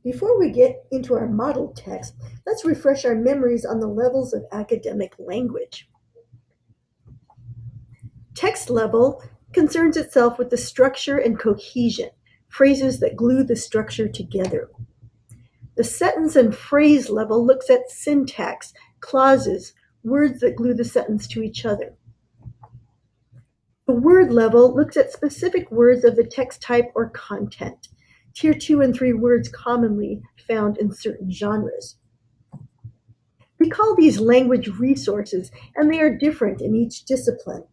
Before we get into our model text, let's refresh our memories on the levels of academic language. Text level concerns itself with the structure and cohesion, phrases that glue the structure together. The sentence and phrase level looks at syntax, clauses, words that glue the sentence to each other. The word level looks at specific words of the text type or content. Tier 2 and 3 words commonly found in certain genres. We call these language resources, and they are different in each discipline.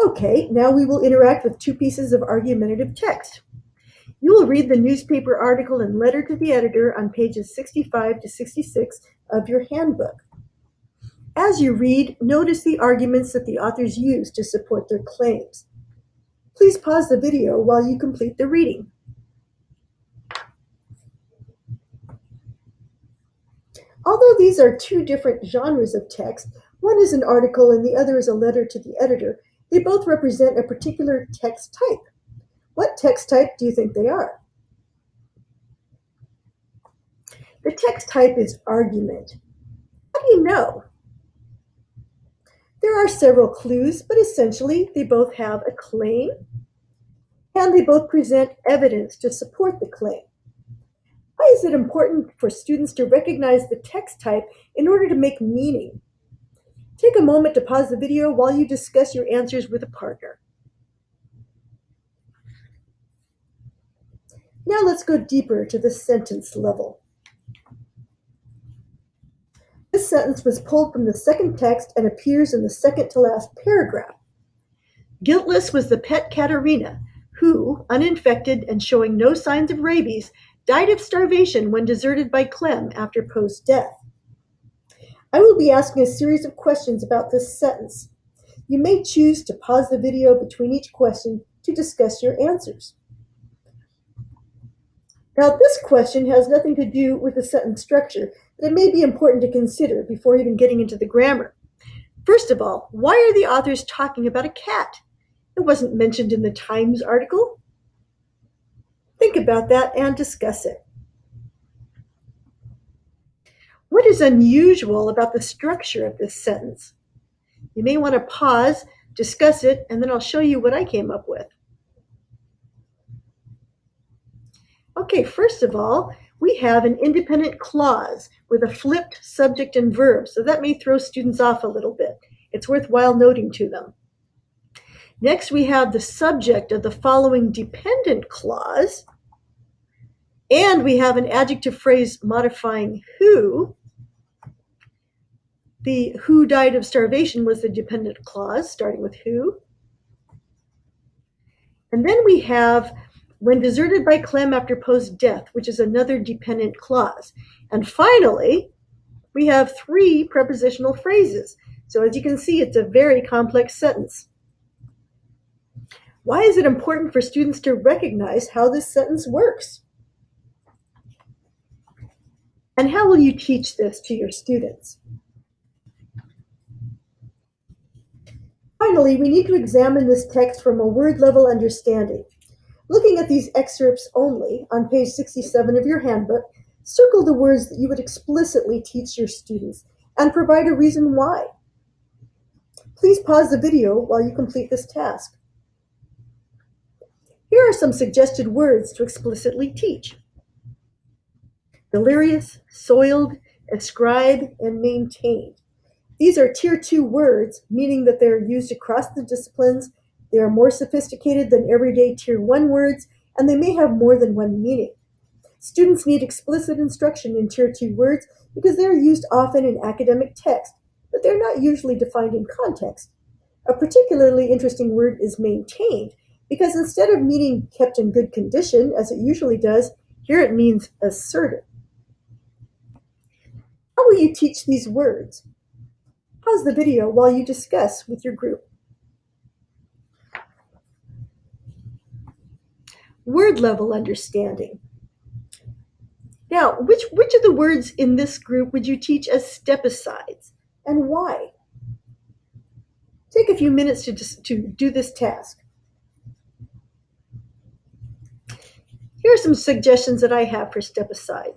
Okay, now we will interact with two pieces of argumentative text. You will read the newspaper article and letter to the editor on pages 65 to 66 of your handbook. As you read, notice the arguments that the authors use to support their claims. Please pause the video while you complete the reading. Although these are two different genres of text, one is an article and the other is a letter to the editor, they both represent a particular text type. What text type do you think they are? The text type is argument. How do you know? There are several clues, but essentially they both have a claim and they both present evidence to support the claim. Why is it important for students to recognize the text type in order to make meaning? Take a moment to pause the video while you discuss your answers with a partner. Now let's go deeper to the sentence level. This sentence was pulled from the second text and appears in the second to last paragraph. Guiltless was the pet Katerina, who, uninfected and showing no signs of rabies, died of starvation when deserted by Clem after Poe's death. I will be asking a series of questions about this sentence. You may choose to pause the video between each question to discuss your answers. Now, this question has nothing to do with the sentence structure, but it may be important to consider before even getting into the grammar. First of all, why are the authors talking about a cat? It wasn't mentioned in the Times article. Think about that and discuss it. What is unusual about the structure of this sentence? You may want to pause, discuss it, and then I'll show you what I came up with. Okay, first of all, we have an independent clause with a flipped subject and verb, so that may throw students off a little bit. It's worthwhile noting to them. Next, we have the subject of the following dependent clause, and we have an adjective phrase modifying who. The who died of starvation was the dependent clause, starting with who. And then we have when deserted by Clem after Poe's death, which is another dependent clause. And finally, we have three prepositional phrases. So as you can see, it's a very complex sentence. Why is it important for students to recognize how this sentence works? And how will you teach this to your students? Finally, we need to examine this text from a word level understanding. Looking at these excerpts only on page 67 of your handbook, circle the words that you would explicitly teach your students and provide a reason why. Please pause the video while you complete this task. Here are some suggested words to explicitly teach. Delirious, soiled, ascribe, and maintained. These are tier 2 words, meaning that they are used across the disciplines. They are more sophisticated than everyday tier 1 words, and they may have more than one meaning. Students need explicit instruction in tier 2 words because they are used often in academic text, but they're not usually defined in context. A particularly interesting word is maintained because instead of meaning kept in good condition, as it usually does, here it means assertive. How will you teach these words? Pause the video while you discuss with your group. Word level understanding. Now, which of the words in this group would you teach as step-asides, and why? Take a few minutes to do this task. Here are some suggestions that I have for step aside: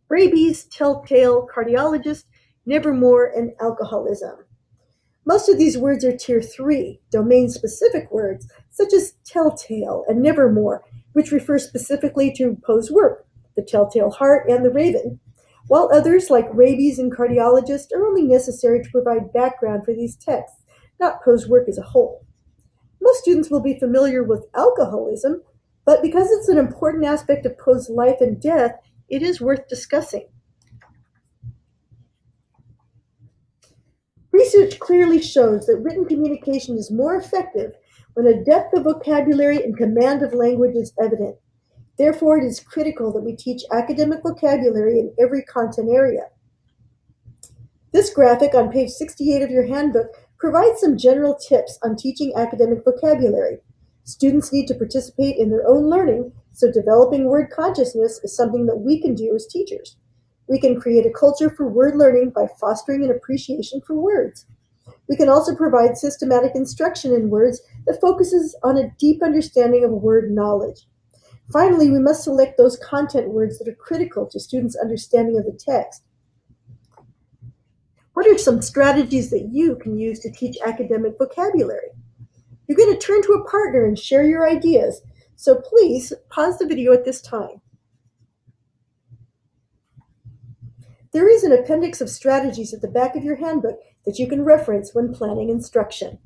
rabies, telltale, cardiologist, nevermore, and alcoholism. Most of these words are tier 3, domain specific words, such as telltale and nevermore, which refer specifically to Poe's work, The Telltale Heart and The Raven, while others, like rabies and cardiologist, are only necessary to provide background for these texts, not Poe's work as a whole. Most students will be familiar with alcoholism, but because it's an important aspect of Poe's life and death, it is worth discussing. Research clearly shows that written communication is more effective when a depth of vocabulary and command of language is evident. Therefore, it is critical that we teach academic vocabulary in every content area. This graphic on page 68 of your handbook provides some general tips on teaching academic vocabulary. Students need to participate in their own learning, so developing word consciousness is something that we can do as teachers. We can create a culture for word learning by fostering an appreciation for words. We can also provide systematic instruction in words that focuses on a deep understanding of word knowledge. Finally, we must select those content words that are critical to students' understanding of the text. What are some strategies that you can use to teach academic vocabulary? You're going to turn to a partner and share your ideas, so please pause the video at this time. There is an appendix of strategies at the back of your handbook that you can reference when planning instruction.